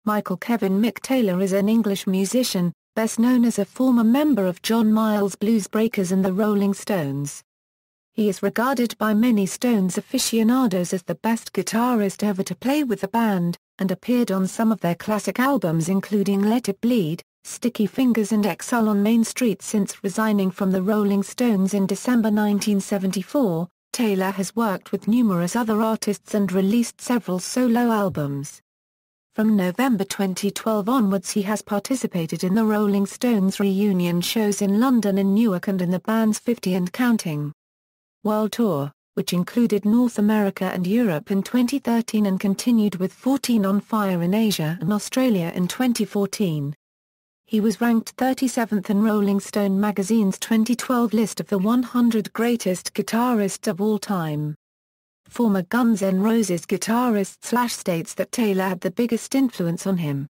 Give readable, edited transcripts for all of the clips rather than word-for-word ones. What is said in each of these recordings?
Michael Kevin Mick Taylor is an English musician, best known as a former member of John Mayall's Bluesbreakers and the Rolling Stones. He is regarded by many Stones aficionados as the best guitarist ever to play with the band, and appeared on some of their classic albums including Let It Bleed, Sticky Fingers and Exile on Main Street. Since resigning from the Rolling Stones in December 1974, Taylor has worked with numerous other artists and released several solo albums. From November 2012 onwards he has participated in the Rolling Stones reunion shows in London and Newark and in the band's 50 and Counting World Tour, which included North America and Europe in 2013 and continued with 14 on Fire in Asia and Australia in 2014. He was ranked 37th in Rolling Stone magazine's 2012 list of the 100 greatest guitarists of all time. Former Guns N' Roses guitarist states that Taylor had the biggest influence on him.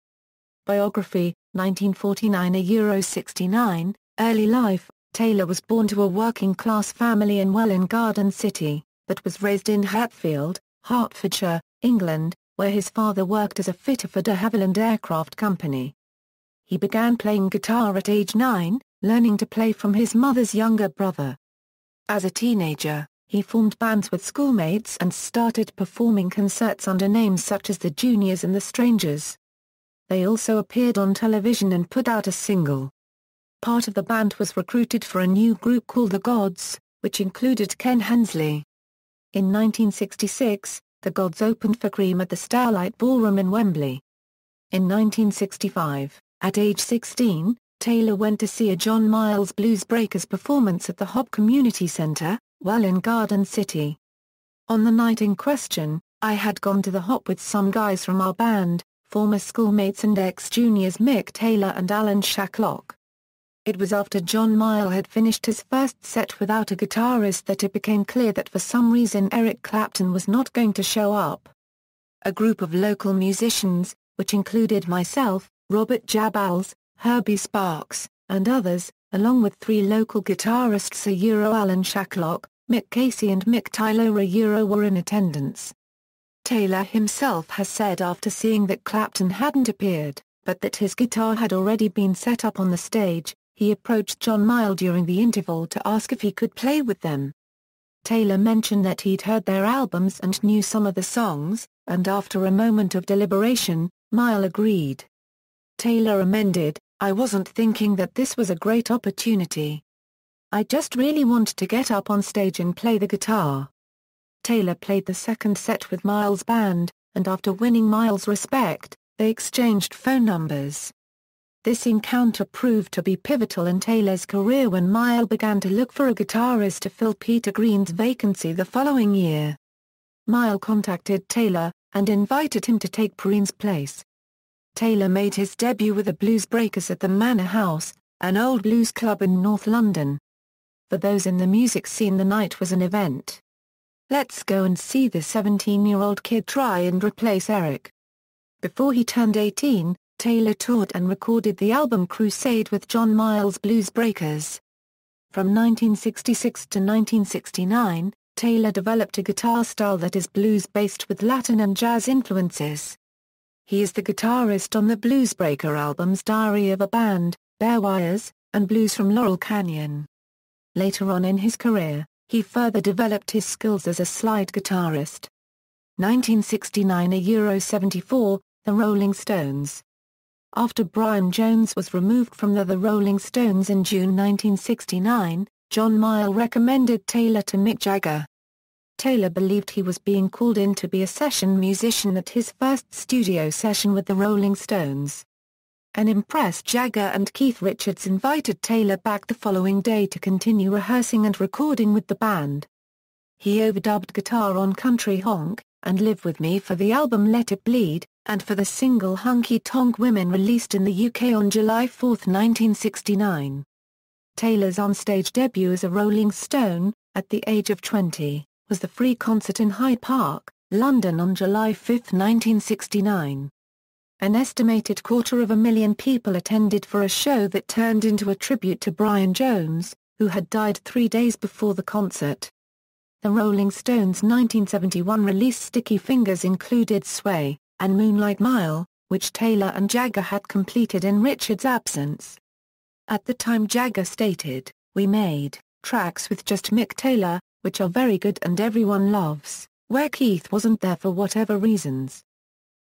Biography, 1949 69, Early life. Taylor was born to a working-class family in Welwyn Garden City, but was raised in Hatfield, Hertfordshire, England, where his father worked as a fitter for de Havilland Aircraft Company. He began playing guitar at age 9, learning to play from his mother's younger brother. As a teenager, he formed bands with schoolmates and started performing concerts under names such as the Juniors and the Strangers. They also appeared on television and put out a single. Part of the band was recruited for a new group called The Gods, which included Ken Hensley. In 1966, The Gods opened for Cream at the Starlight Ballroom in Wembley. In 1965, at age 16, Taylor went to see a John Mayall's Bluesbreakers performance at the Hop Community Centre, Welwyn Garden City. On the night in question, I had gone to the Hop with some guys from our band, former schoolmates and ex-juniors Mick Taylor and Alan Shacklock. It was after John Mayall had finished his first set without a guitarist that it became clear that for some reason Eric Clapton was not going to show up. A group of local musicians, which included myself, Robert Jabals, Herbie Sparks, and others, along with 3 local guitarists Alan Shacklock, Mick Casey and Mick Taylor were in attendance. Taylor himself has said after seeing that Clapton hadn't appeared, but that his guitar had already been set up on the stage, he approached John Mayall during the interval to ask if he could play with them. Taylor mentioned that he'd heard their albums and knew some of the songs, and after a moment of deliberation, Mayall agreed. Taylor amended, "I wasn't thinking that this was a great opportunity. I just really wanted to get up on stage and play the guitar." Taylor played the second set with Mayall's band, and after winning Mayall's respect, they exchanged phone numbers. This encounter proved to be pivotal in Taylor's career when Mayall began to look for a guitarist to fill Peter Green's vacancy the following year. Mayall contacted Taylor, and invited him to take Green's place. Taylor made his debut with the Bluesbreakers at the Manor House, an old blues club in North London. For those in the music scene, the night was an event. Let's go and see the 17-year-old kid try and replace Eric. Before he turned 18, Taylor toured and recorded the album Crusade with John Mayall's Bluesbreakers. From 1966 to 1969, Taylor developed a guitar style that is blues-based with Latin and jazz influences. He is the guitarist on the Bluesbreaker albums Diary of a Band, Bare Wires, and Blues from Laurel Canyon. Later on in his career, he further developed his skills as a slide guitarist. 1969 74, The Rolling Stones. After Brian Jones was removed from the Rolling Stones in June 1969, John Mayall recommended Taylor to Mick Jagger. Taylor believed he was being called in to be a session musician at his first studio session with the Rolling Stones. An impressed Jagger and Keith Richards invited Taylor back the following day to continue rehearsing and recording with the band. He overdubbed guitar on Country Honk, and Live With Me for the album Let It Bleed, and for the single Hunky Tonk Women released in the UK on July 4, 1969. Taylor's onstage debut as a Rolling Stone, at the age of 20, was the free concert in Hyde Park, London on July 5, 1969. An estimated 250,000 people attended for a show that turned into a tribute to Brian Jones, who had died 3 days before the concert. The Rolling Stones' 1971 release Sticky Fingers included Sway and Moonlight Mile, which Taylor and Jagger had completed in Richards' absence. At the time Jagger stated, "We made tracks with just Mick Taylor, which are very good and everyone loves, where Keith wasn't there for whatever reasons.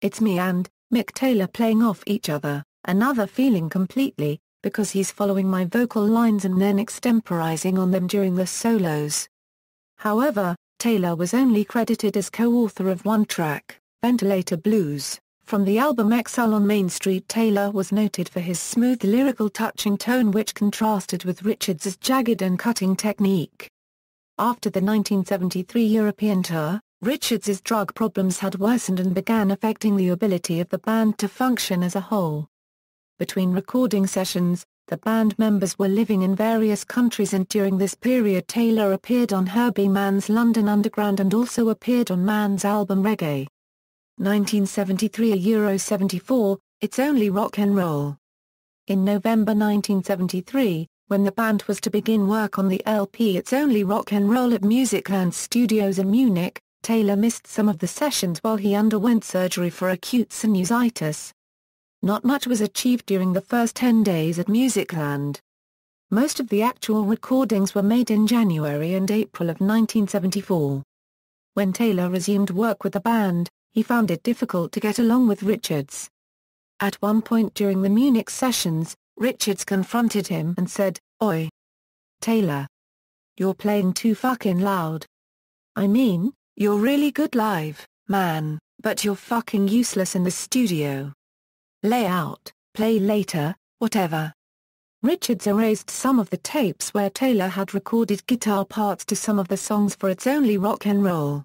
It's me and Mick Taylor playing off each other, another feeling completely, because he's following my vocal lines and then extemporizing on them during the solos." However, Taylor was only credited as co-author of one track, Ventilator Blues, from the album Exile on Main Street. Taylor was noted for his smooth lyrical touching tone which contrasted with Richards' jagged and cutting technique. After the 1973 European tour, Richards' drug problems had worsened and began affecting the ability of the band to function as a whole. Between recording sessions, the band members were living in various countries, and during this period Taylor appeared on Herbie Mann's London Underground and also appeared on Mann's album Reggae. 1973 74, It's Only Rock and Roll. In November 1973, when the band was to begin work on the LP It's Only Rock and Roll at Musicland Studios in Munich, Taylor missed some of the sessions while he underwent surgery for acute sinusitis. Not much was achieved during the first 10 days at Musicland. Most of the actual recordings were made in January and April of 1974. When Taylor resumed work with the band, he found it difficult to get along with Richards. At one point during the Munich sessions, Richards confronted him and said, "Oi, Taylor. You're playing too fucking loud. I mean, you're really good live, man, but you're fucking useless in the studio. Lay out, play later, whatever." Richards erased some of the tapes where Taylor had recorded guitar parts to some of the songs for It's Only Rock and Roll.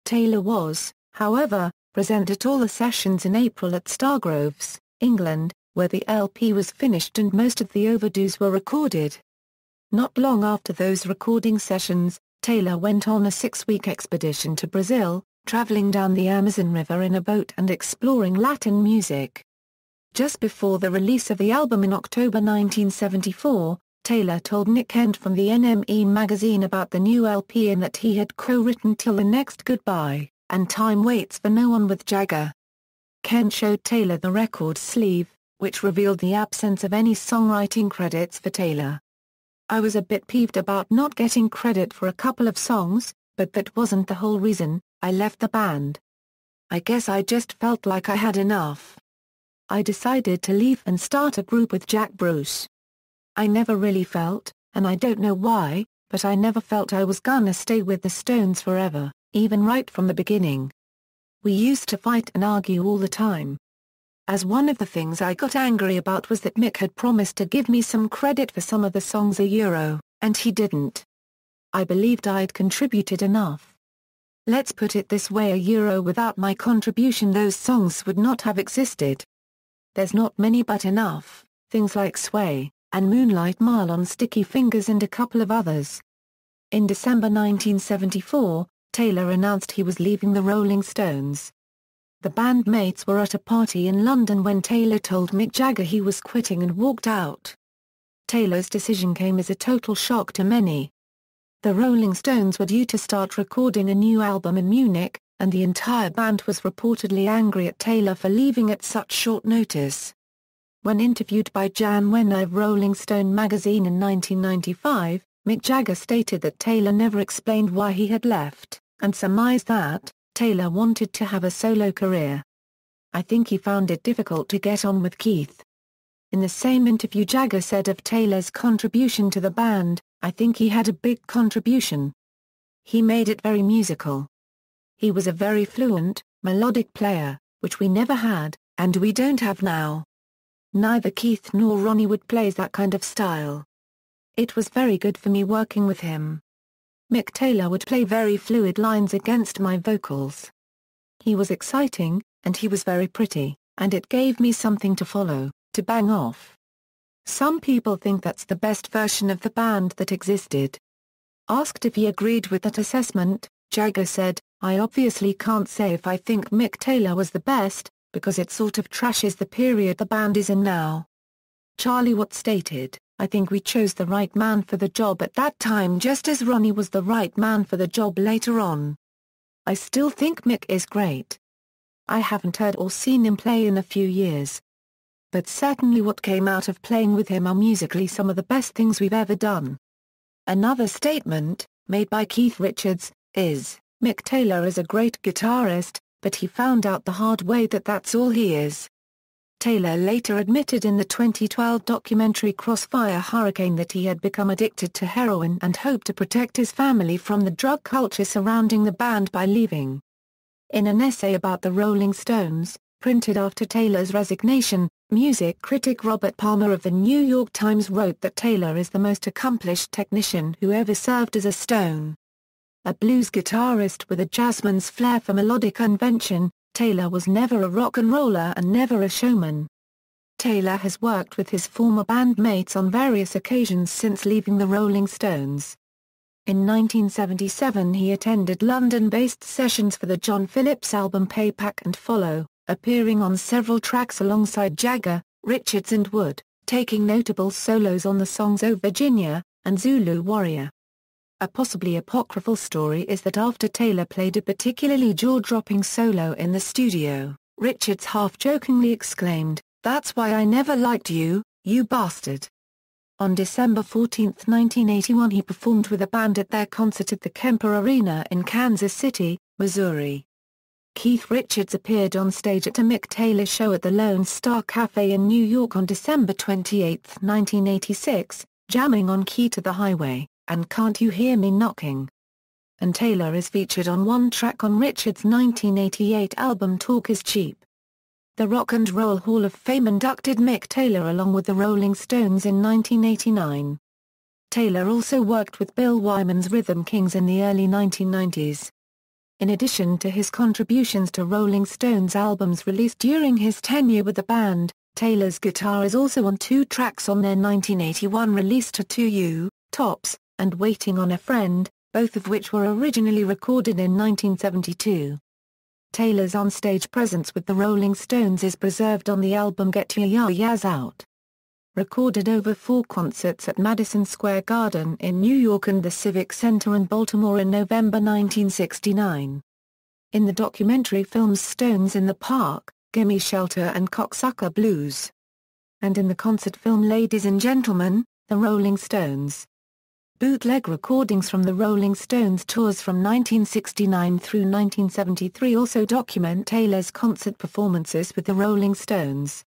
Taylor was, however, present at all the sessions in April at Stargroves, England, where the LP was finished and most of the overdues were recorded. Not long after those recording sessions, Taylor went on a 6-week expedition to Brazil, traveling down the Amazon River in a boat and exploring Latin music. Just before the release of the album in October 1974, Taylor told Nick Kent from the NME magazine about the new LP and that he had co-written Till the Next Goodbye, and Time Waits for No One with Jagger. Kent showed Taylor the record sleeve, which revealed the absence of any songwriting credits for Taylor. "I was a bit peeved about not getting credit for a couple of songs, but that wasn't the whole reason I left the band. I guess I just felt like I had enough. I decided to leave and start a group with Jack Bruce. I never really felt, and I don't know why, but I never felt I was gonna stay with the Stones forever, even right from the beginning. We used to fight and argue all the time. As one of the things I got angry about was that Mick had promised to give me some credit for some of the songs and he didn't. I believed I'd contributed enough. Let's put it this way, without my contribution those songs would not have existed. There's not many but enough, things like Sway, and Moonlight Mile on Sticky Fingers and a couple of others." In December 1974, Taylor announced he was leaving the Rolling Stones. The bandmates were at a party in London when Taylor told Mick Jagger he was quitting and walked out. Taylor's decision came as a total shock to many. The Rolling Stones were due to start recording a new album in Munich, and the entire band was reportedly angry at Taylor for leaving at such short notice. When interviewed by Jan Wenner of Rolling Stone magazine in 1995, Mick Jagger stated that Taylor never explained why he had left, and surmised that Taylor wanted to have a solo career. "I think he found it difficult to get on with Keith." In the same interview Jagger said of Taylor's contribution to the band, "I think he had a big contribution. He made it very musical. He was a very fluent, melodic player, which we never had, and we don't have now. Neither Keith nor Ronnie Wood plays that kind of style. It was very good for me working with him. Mick Taylor would play very fluid lines against my vocals. He was exciting, and he was very pretty, and it gave me something to follow, to bang off. Some people think that's the best version of the band that existed." Asked if he agreed with that assessment, Jagger said, "I obviously can't say if I think Mick Taylor was the best, because it sort of trashes the period the band is in now." Charlie Watts stated, "I think we chose the right man for the job at that time just as Ronnie was the right man for the job later on. I still think Mick is great. I haven't heard or seen him play in a few years. But certainly what came out of playing with him are musically some of the best things we've ever done." Another statement, made by Keith Richards, is, "Mick Taylor is a great guitarist, but he found out the hard way that that's all he is." Taylor later admitted in the 2012 documentary Crossfire Hurricane that he had become addicted to heroin and hoped to protect his family from the drug culture surrounding the band by leaving. In an essay about the Rolling Stones, printed after Taylor's resignation, music critic Robert Palmer of the New York Times wrote that Taylor is the most accomplished technician who ever served as a Stone. A blues guitarist with a jazzman's flair for melodic invention, Taylor was never a rock and roller and never a showman. Taylor has worked with his former bandmates on various occasions since leaving the Rolling Stones. In 1977 he attended London-based sessions for the John Phillips album Payback and Follow, appearing on several tracks alongside Jagger, Richards and Wood, taking notable solos on the songs "Oh Virginia" and "Zulu Warrior." A possibly apocryphal story is that after Taylor played a particularly jaw-dropping solo in the studio, Richards half-jokingly exclaimed, "That's why I never liked you, you bastard." On December 14, 1981 he performed with a band at their concert at the Kemper Arena in Kansas City, Missouri. Keith Richards appeared on stage at a Mick Taylor show at the Lone Star Cafe in New York on December 28, 1986, jamming on "Key to the Highway" and "Can't You Hear Me Knocking?" And Taylor is featured on one track on Richards' 1988 album Talk Is Cheap. The Rock and Roll Hall of Fame inducted Mick Taylor along with the Rolling Stones in 1989. Taylor also worked with Bill Wyman's Rhythm Kings in the early 1990s. In addition to his contributions to Rolling Stones albums released during his tenure with the band, Taylor's guitar is also on two tracks on their 1981 release To You, Tops, and Waiting on a Friend, both of which were originally recorded in 1972. Taylor's onstage presence with the Rolling Stones is preserved on the album Get Your Ya-Ya's Out. Recorded over 4 concerts at Madison Square Garden in New York and the Civic Center in Baltimore in November 1969. In the documentary films Stones in the Park, Gimme Shelter and Cocksucker Blues. And in the concert film Ladies and Gentlemen, The Rolling Stones. Bootleg recordings from the Rolling Stones tours from 1969 through 1973 also document Taylor's concert performances with the Rolling Stones.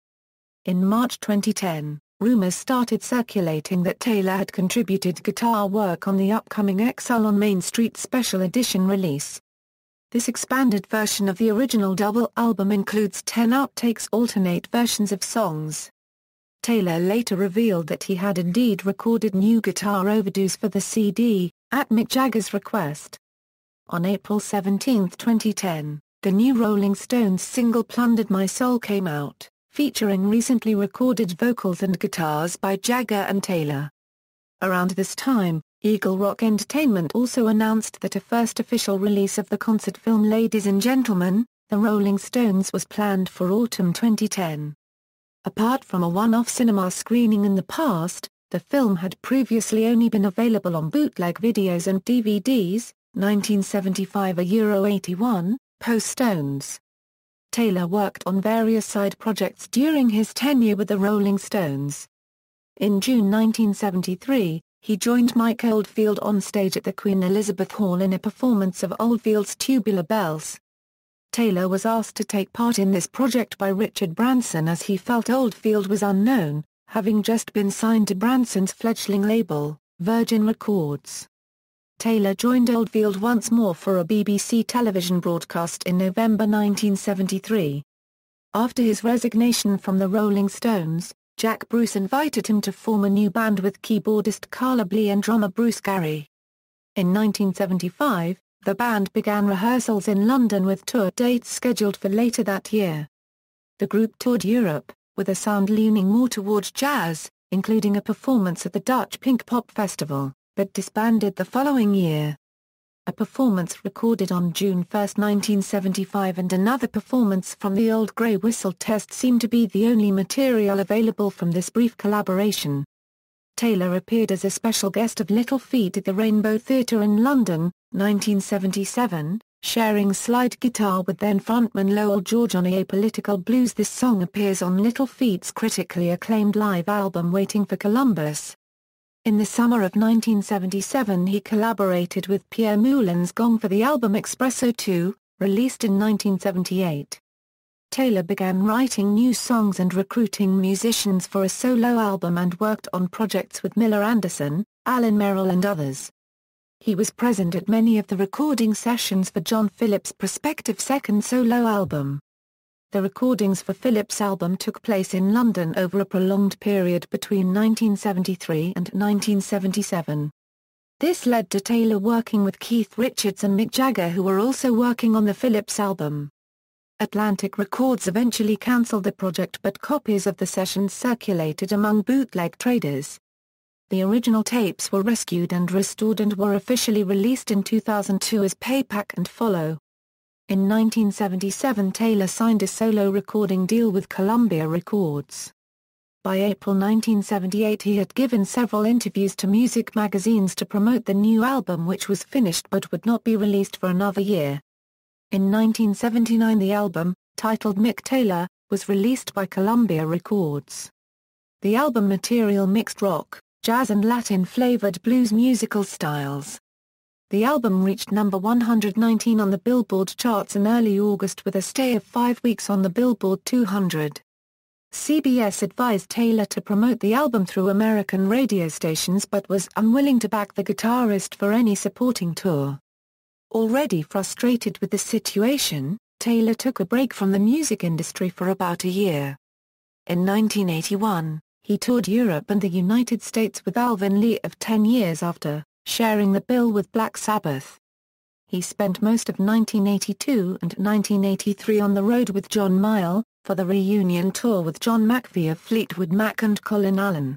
In March 2010, rumors started circulating that Taylor had contributed guitar work on the upcoming Exile on Main Street Special Edition release. This expanded version of the original double album includes 10 outtakes alternate versions of songs. Taylor later revealed that he had indeed recorded new guitar overdues for the CD, at Mick Jagger's request. On April 17, 2010, the new Rolling Stones single Plundered My Soul came out, featuring recently recorded vocals and guitars by Jagger and Taylor. Around this time, Eagle Rock Entertainment also announced that a first official release of the concert film Ladies and Gentlemen, The Rolling Stones was planned for autumn 2010. Apart from a one-off cinema screening in the past, the film had previously only been available on bootleg videos and DVDs, 1975 €81, post-Stones. Taylor worked on various side projects during his tenure with the Rolling Stones. In June 1973, he joined Mike Oldfield on stage at the Queen Elizabeth Hall in a performance of Oldfield's Tubular Bells. Taylor was asked to take part in this project by Richard Branson as he felt Oldfield was unknown, having just been signed to Branson's fledgling label, Virgin Records. Taylor joined Oldfield once more for a BBC television broadcast in November 1973. After his resignation from the Rolling Stones, Jack Bruce invited him to form a new band with keyboardist Carla Bley and drummer Bruce Gary. In 1975, the band began rehearsals in London with tour dates scheduled for later that year. The group toured Europe, with a sound leaning more towards jazz, including a performance at the Dutch Pink Pop Festival, but disbanded the following year. A performance recorded on June 1, 1975 and another performance from the Old Grey Whistle Test seem to be the only material available from this brief collaboration. Taylor appeared as a special guest of Little Feat at the Rainbow Theatre in London, 1977, sharing slide guitar with then-frontman Lowell George on Apolitical Blues. This song appears on Little Feat's critically acclaimed live album Waiting for Columbus. In the summer of 1977 he collaborated with Pierre Moulin's Gong for the album Espresso 2, released in 1978. Taylor began writing new songs and recruiting musicians for a solo album and worked on projects with Miller Anderson, Alan Merrill and others. He was present at many of the recording sessions for John Phillips' prospective second solo album. The recordings for Phillips' album took place in London over a prolonged period between 1973 and 1977. This led to Taylor working with Keith Richards and Mick Jagger, who were also working on the Phillips album. Atlantic Records eventually cancelled the project, but copies of the sessions circulated among bootleg traders. The original tapes were rescued and restored and were officially released in 2002 as Payback and Follow. In 1977 Taylor signed a solo recording deal with Columbia Records. By April 1978 he had given several interviews to music magazines to promote the new album, which was finished but would not be released for another year. In 1979 the album, titled Mick Taylor, was released by Columbia Records. The album material mixed rock, jazz and Latin-flavored blues musical styles. The album reached number 119 on the Billboard charts in early August with a stay of 5 weeks on the Billboard 200. CBS advised Taylor to promote the album through American radio stations but was unwilling to back the guitarist for any supporting tour. Already frustrated with the situation, Taylor took a break from the music industry for about a year. In 1981, he toured Europe and the United States with Alvin Lee of 10 Years After, sharing the bill with Black Sabbath. He spent most of 1982 and 1983 on the road with John Mayall, for the reunion tour with John McVie of Fleetwood Mac and Colin Allen.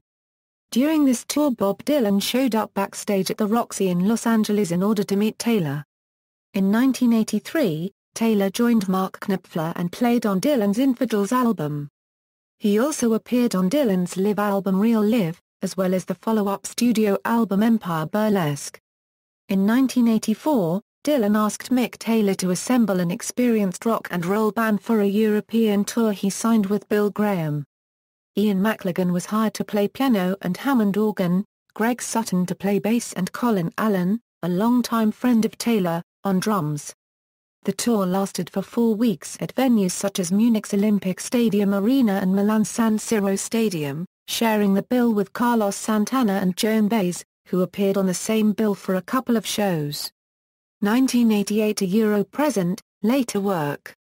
During this tour Bob Dylan showed up backstage at the Roxy in Los Angeles in order to meet Taylor. In 1983, Taylor joined Mark Knopfler and played on Dylan's Infidels album. He also appeared on Dylan's live album Real Live, as well as the follow-up studio album Empire Burlesque. In 1984, Dylan asked Mick Taylor to assemble an experienced rock and roll band for a European tour. He signed with Bill Graham. Ian McLagan was hired to play piano and Hammond organ, Greg Sutton to play bass and Colin Allen, a longtime friend of Taylor, on drums. The tour lasted for 4 weeks at venues such as Munich's Olympic Stadium Arena and Milan's San Siro Stadium, sharing the bill with Carlos Santana and Joan Baez, who appeared on the same bill for a couple of shows. 1988 A Euro Present, Later Work.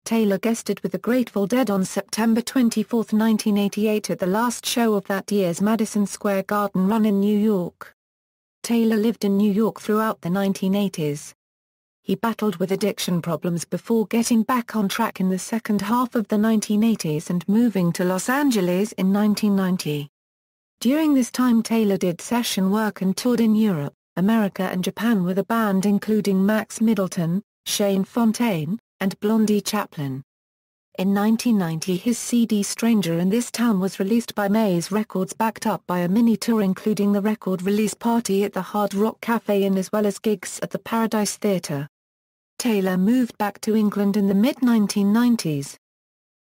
Taylor guested with the Grateful Dead on September 24, 1988 at the last show of that year's Madison Square Garden run in New York. Taylor lived in New York throughout the 1980s. He battled with addiction problems before getting back on track in the second half of the 1980s and moving to Los Angeles in 1990. During this time Taylor did session work and toured in Europe, America and Japan with a band including Max Middleton, Shane Fontaine, and Blondie Chaplin. In 1990 his CD Stranger in This Town was released by Maze Records, backed up by a mini-tour including the record release party at the Hard Rock Cafe Inn as well as gigs at the Paradise Theatre. Taylor moved back to England in the mid-1990s.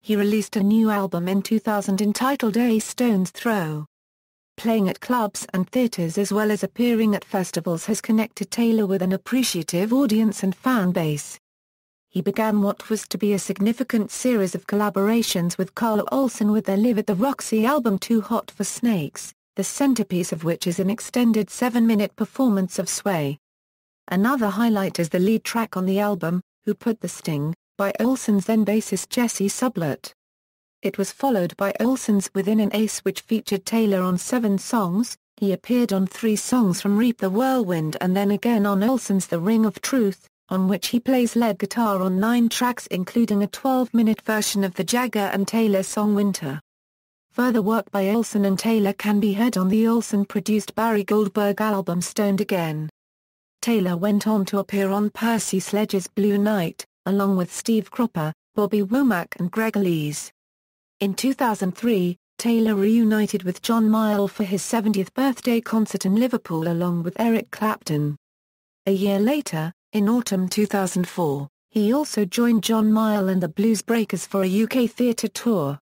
He released a new album in 2000 entitled A Stone's Throw. Playing at clubs and theatres as well as appearing at festivals has connected Taylor with an appreciative audience and fan base. He began what was to be a significant series of collaborations with Carl Olson with their Live at the Roxy album Too Hot for Snakes, the centerpiece of which is an extended 7-minute performance of Sway. Another highlight is the lead track on the album, Who Put the Sting, by Olson's then bassist Jesse Sublett. It was followed by Olson's Within an Ace, which featured Taylor on 7 songs. He appeared on 3 songs from Reap the Whirlwind and then again on Olson's The Ring of Truth, on which he plays lead guitar on 9 tracks including a 12-minute version of the Jagger and Taylor song Winter. Further work by Olson and Taylor can be heard on the Olson-produced Barry Goldberg album Stoned Again. Taylor went on to appear on Percy Sledge's Blue Night, along with Steve Cropper, Bobby Womack and Greg Lees. In 2003, Taylor reunited with John Mayall for his 70th birthday concert in Liverpool along with Eric Clapton. A year later, In autumn 2004, he also joined John Mayall and the Bluesbreakers for a UK theatre tour.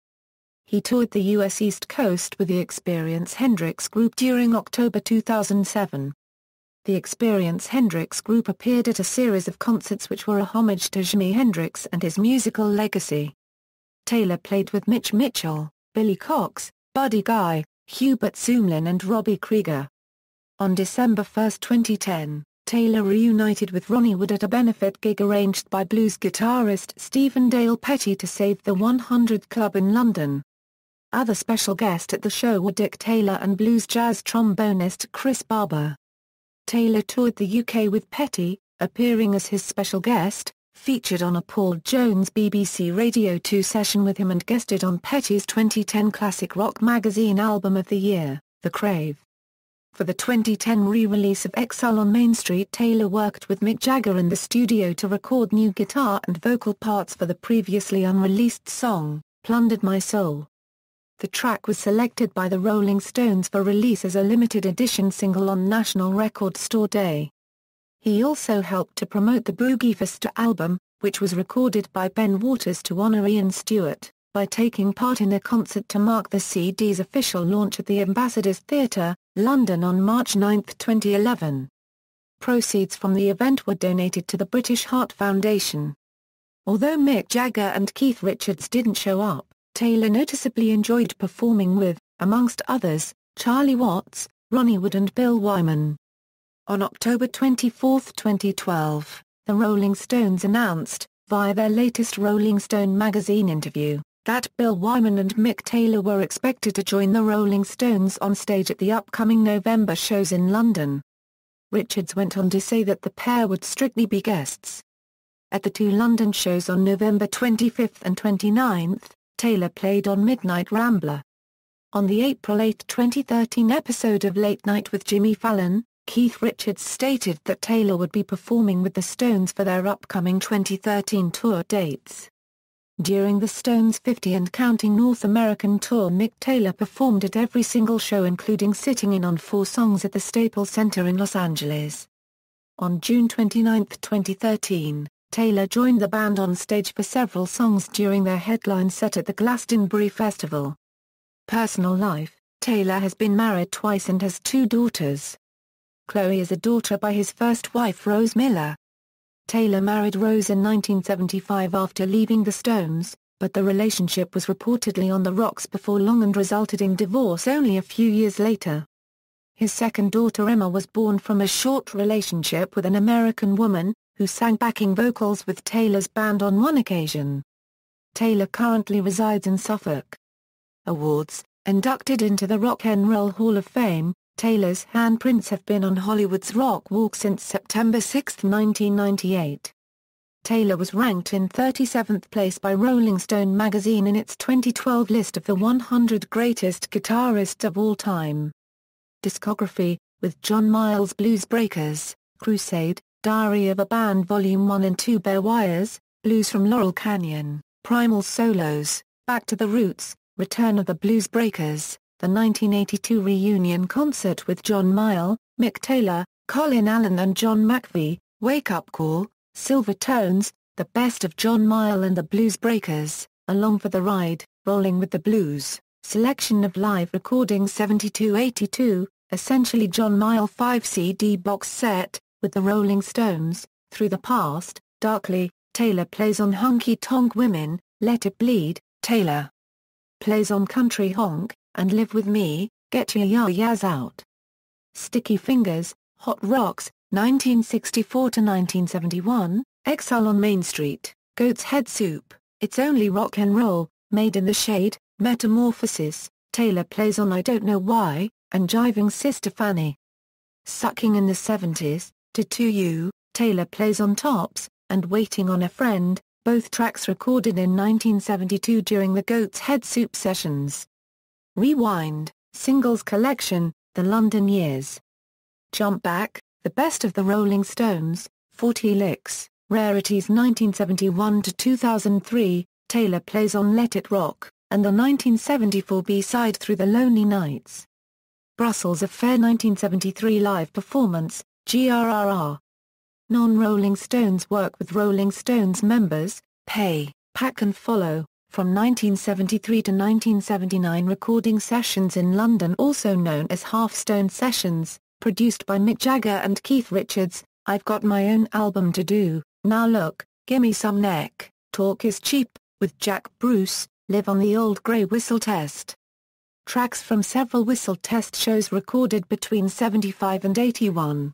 He toured the US East Coast with the Experience Hendrix Group during October 2007. The Experience Hendrix Group appeared at a series of concerts which were a homage to Jimi Hendrix and his musical legacy. Taylor played with Mitch Mitchell, Billy Cox, Buddy Guy, Hubert Sumlin and Robbie Krieger. On December 1, 2010, Taylor reunited with Ronnie Wood at a benefit gig arranged by blues guitarist Stephen Dale Petty to save the 100 Club in London. Other special guests at the show were Dick Taylor and blues jazz trombonist Chris Barber. Taylor toured the UK with Petty, appearing as his special guest, featured on a Paul Jones BBC Radio 2 session with him and guested on Petty's 2010 classic rock magazine Album of the Year, The Crave. For the 2010 re-release of Exile on Main Street, Taylor worked with Mick Jagger in the studio to record new guitar and vocal parts for the previously unreleased song, Plundered My Soul. The track was selected by the Rolling Stones for release as a limited edition single on National Record Store Day. He also helped to promote the Boogie Festa album, which was recorded by Ben Waters to honor Ian Stewart, by taking part in a concert to mark the CD's official launch at the Ambassadors Theatre, London on March 9, 2011. Proceeds from the event were donated to the British Heart Foundation. Although Mick Jagger and Keith Richards didn't show up, Taylor noticeably enjoyed performing with, amongst others, Charlie Watts, Ronnie Wood and Bill Wyman. On October 24, 2012, the Rolling Stones announced, via their latest Rolling Stone magazine interview, that Bill Wyman and Mick Taylor were expected to join the Rolling Stones on stage at the upcoming November shows in London. Richards went on to say that the pair would strictly be guests. At the two London shows on November 25 and 29, Taylor played on Midnight Rambler. On the April 8, 2013 episode of Late Night with Jimmy Fallon, Keith Richards stated that Taylor would be performing with the Stones for their upcoming 2013 tour dates. During the Stones' 50 and Counting North American tour, Mick Taylor performed at every single show, including sitting in on 4 songs at the Staples Center in Los Angeles. On June 29, 2013, Taylor joined the band on stage for several songs during their headline set at the Glastonbury Festival. Personal life: Taylor has been married twice and has 2 daughters. Chloe is a daughter by his first wife Rose Miller. Taylor married Rose in 1975 after leaving the Stones, but the relationship was reportedly on the rocks before long and resulted in divorce only a few years later. His second daughter Emma was born from a short relationship with an American woman, who sang backing vocals with Taylor's band on one occasion. Taylor currently resides in Suffolk. Awards: inducted into the Rock and Roll Hall of Fame, Taylor's handprints have been on Hollywood's Rock Walk since September 6, 1998. Taylor was ranked in 37th place by Rolling Stone magazine in its 2012 list of the 100 greatest guitarists of all time. Discography: with John Mayall's Bluesbreakers, Crusade, Diary of a Band Volume 1 and 2, Bare Wires, Blues from Laurel Canyon, Primal Solos, Back to the Roots, Return of the Bluesbreakers, the 1982 reunion concert with John Mayall, Mick Taylor, Colin Allen and John McVie, Wake Up Call, Silver Tones, The Best of John Mayall and the Bluesbreakers, Along for the Ride, Rolling with the Blues, selection of live recordings 72-82, essentially John Mayall 5-CD box set, with the Rolling Stones, Through the Past, Darkly. Taylor plays on Honky Tonk Women, Let It Bleed. Taylor plays on Country Honk and Live With Me, Get Your Ya-Ya's Out. Sticky Fingers, Hot Rocks, 1964-1971, Exile on Main Street, Goat's Head Soup, It's Only Rock and Roll, Made in the Shade, Metamorphosis. Taylor plays on I Don't Know Why, and Jiving Sister Fanny. Sucking in the 70s, To You, Taylor plays on Tops, and Waiting on a Friend, both tracks recorded in 1972 during the Goat's Head Soup sessions. Rewind, Singles Collection, The London Years. Jump Back, The Best of the Rolling Stones, 40 Licks, Rarities 1971-2003, Taylor plays on Let It Rock, and the 1974 B-side Through the Lonely Nights. Brussels Affair 1973 live performance, GRRR. Non-Rolling Stones work with Rolling Stones members, pay, pack and follow, from 1973 to 1979 recording sessions in London also known as Half Stone Sessions, produced by Mick Jagger and Keith Richards. I've got my own album to do, Now Look, Gimme Some Neck, Talk Is Cheap, with Jack Bruce, Live on the Old Grey Whistle Test. Tracks from several whistle test shows recorded between 75 and 81.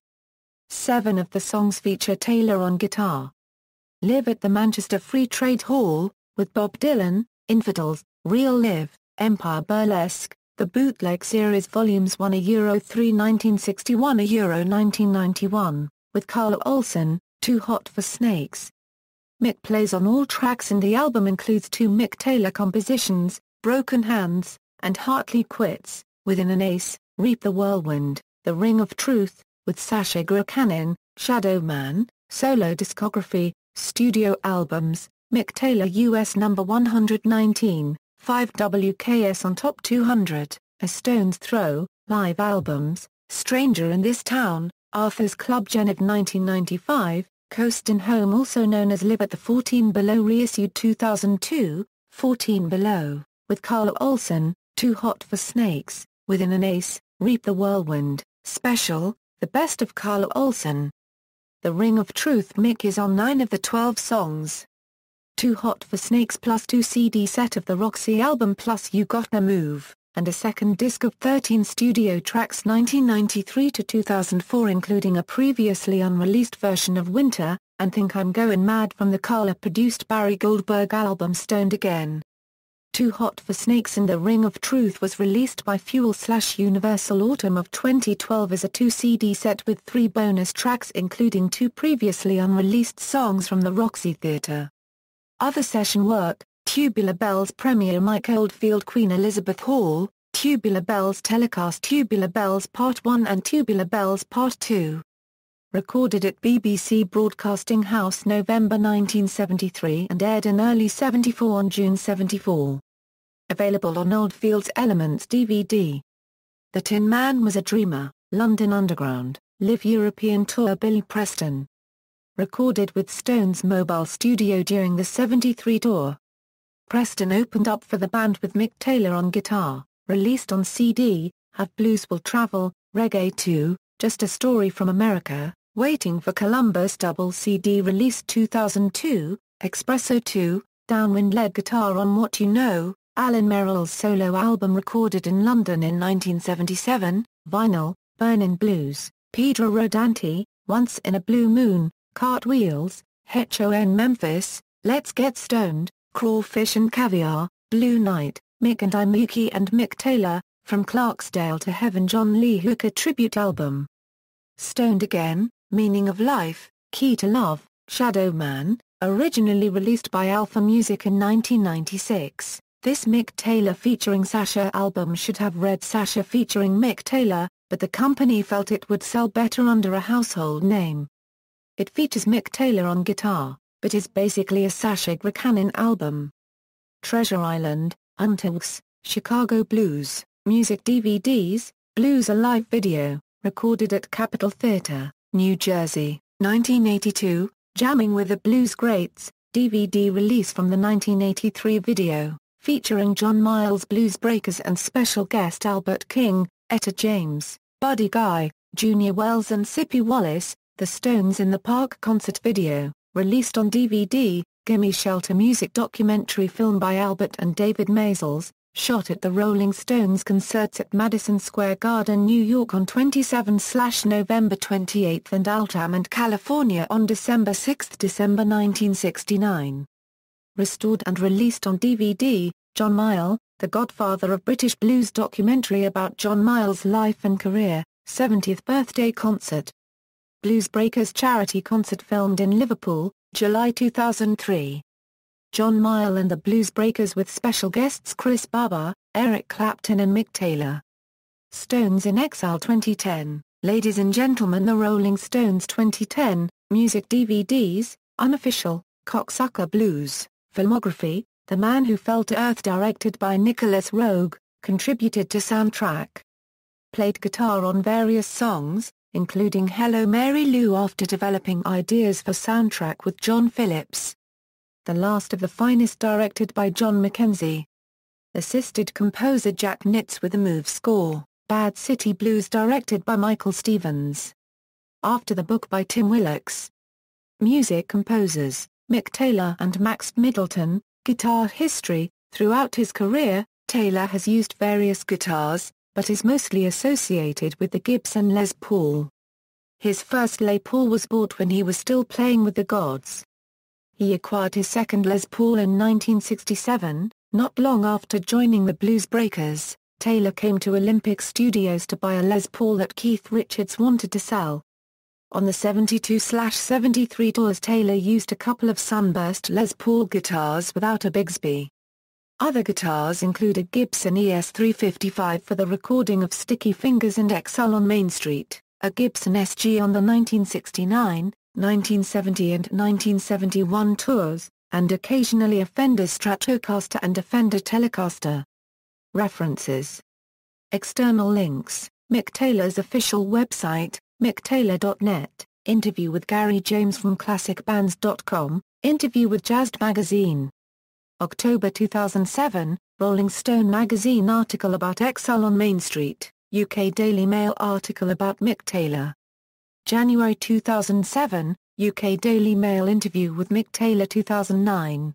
7 of the songs feature Taylor on guitar. Live at the Manchester Free Trade Hall, with Bob Dylan, Infidels, Real Live, Empire Burlesque, The Bootleg Series Volumes 1 Euro 3 1961 Euro 1991, with Carl Olsen, Too Hot for Snakes. Mick plays on all tracks and the album includes 2 Mick Taylor compositions, Broken Hands, and Hartley Quits, Within an Ace, Reap the Whirlwind, The Ring of Truth, with Sasha Grakanin, Shadow Man, Solo Discography, Studio Albums, Mick Taylor US No. 119, 5 WKS on Top 200, A Stone's Throw, Live Albums, Stranger in This Town, Arthur's Club Geneve 1995, Coastin' Home also known as Live at the 14 Below reissued 2002, 14 Below, with Carl Olsen, Too Hot for Snakes, Within an Ace, Reap the Whirlwind, Special, The Best of Carl Olsen. The Ring of Truth Mick is on 9 of the 12 songs. Too Hot for Snakes plus 2 CD set of the Roxy album plus You Gotta Move, and a second disc of 13 studio tracks 1993 to 2004 including a previously unreleased version of Winter, and Think I'm Goin' Mad from the Carla-produced Barry Goldberg album Stoned Again. Too Hot for Snakes and The Ring of Truth was released by Fuel/Universal autumn of 2012 as a 2 CD set with 3 bonus tracks including 2 previously unreleased songs from the Roxy Theatre. Other session work, Tubular Bells premiere Mike Oldfield Queen Elizabeth Hall, Tubular Bells telecast Tubular Bells Part 1 and Tubular Bells Part 2. Recorded at BBC Broadcasting House November 1973 and aired in early 74 on June 74. Available on Oldfield's Elements DVD. The Tin Man Was a Dreamer, London Underground, Live European Tour Billy Preston. Recorded with Stones Mobile Studio during the 73 tour. Preston opened up for the band with Mick Taylor on guitar, released on CD, Have Blues Will Travel, Reggae 2, Just a Story from America, Waiting for Columbus double CD released 2002, Espresso 2, Downwind lead guitar on What You Know, Alan Merrill's solo album recorded in London in 1977, vinyl, Burnin' Blues, Pedro Rodanti, Once in a Blue Moon, Cartwheels, HON Memphis, Let's Get Stoned, Crawfish and Caviar, Blue Night, Mick and I Mookie and Mick Taylor, From Clarksdale to Heaven John Lee Hooker tribute album. Stoned Again, Meaning of Life, Key to Love, Shadow Man, originally released by Alpha Music in 1996. This Mick Taylor featuring Sasha album should have read Sasha featuring Mick Taylor, but the company felt it would sell better under a household name. It features Mick Taylor on guitar, but is basically a Sasha Grakanin album. Treasure Island, Untils, Chicago Blues, Music DVDs, Blues Alive video, recorded at Capitol Theatre, New Jersey, 1982, Jamming with the Blues Greats, DVD release from the 1983 video, featuring John Mayall's Bluesbreakers and special guest Albert King, Etta James, Buddy Guy, Junior Wells and Sippy Wallace. The Stones in the Park concert video, released on DVD, Gimme Shelter music documentary film by Albert and David Maysles, shot at the Rolling Stones concerts at Madison Square Garden, New York on 27/November 28 and Altamont, California on December 6, December 1969. Restored and released on DVD, John Mayall, The Godfather of British Blues documentary about John Mayall's life and career, 70th birthday concert. Bluesbreakers charity concert filmed in Liverpool, July 2003. John Mayall and the Bluesbreakers with special guests Chris Barber, Eric Clapton and Mick Taylor. Stones in Exile 2010, Ladies and Gentlemen The Rolling Stones 2010, Music DVDs, Unofficial, Cocksucker Blues, Filmography, The Man Who Fell to Earth directed by Nicholas Roeg, contributed to soundtrack. Played guitar on various songs, including Hello Mary Lou after developing ideas for soundtrack with John Phillips. The Last of the Finest directed by John Mackenzie. Assisted composer Jack Nitz with the Move score, Bad City Blues directed by Michael Stevens. After the Book by Tim Willocks. Music composers, Mick Taylor and Max Middleton. Guitar history. Throughout his career, Taylor has used various guitars, but is mostly associated with the Gibson Les Paul. His first Les Paul was bought when he was still playing with the Gods. He acquired his second Les Paul in 1967, not long after joining the Bluesbreakers. Taylor came to Olympic Studios to buy a Les Paul that Keith Richards wanted to sell. On the 72/73 tours, Taylor used a couple of Sunburst Les Paul guitars without a Bigsby. Other guitars include a Gibson ES-355 for the recording of Sticky Fingers and Exile on Main Street, a Gibson SG on the 1969, 1970 and 1971 tours, and occasionally a Fender Stratocaster and a Fender Telecaster. References. External links, Mick Taylor's official website, micktaylor.net, interview with Gary James from classicbands.com, interview with Jazzed magazine. October 2007, Rolling Stone magazine article about Exile on Main Street, UK Daily Mail article about Mick Taylor. January 2007, UK Daily Mail interview with Mick Taylor 2009.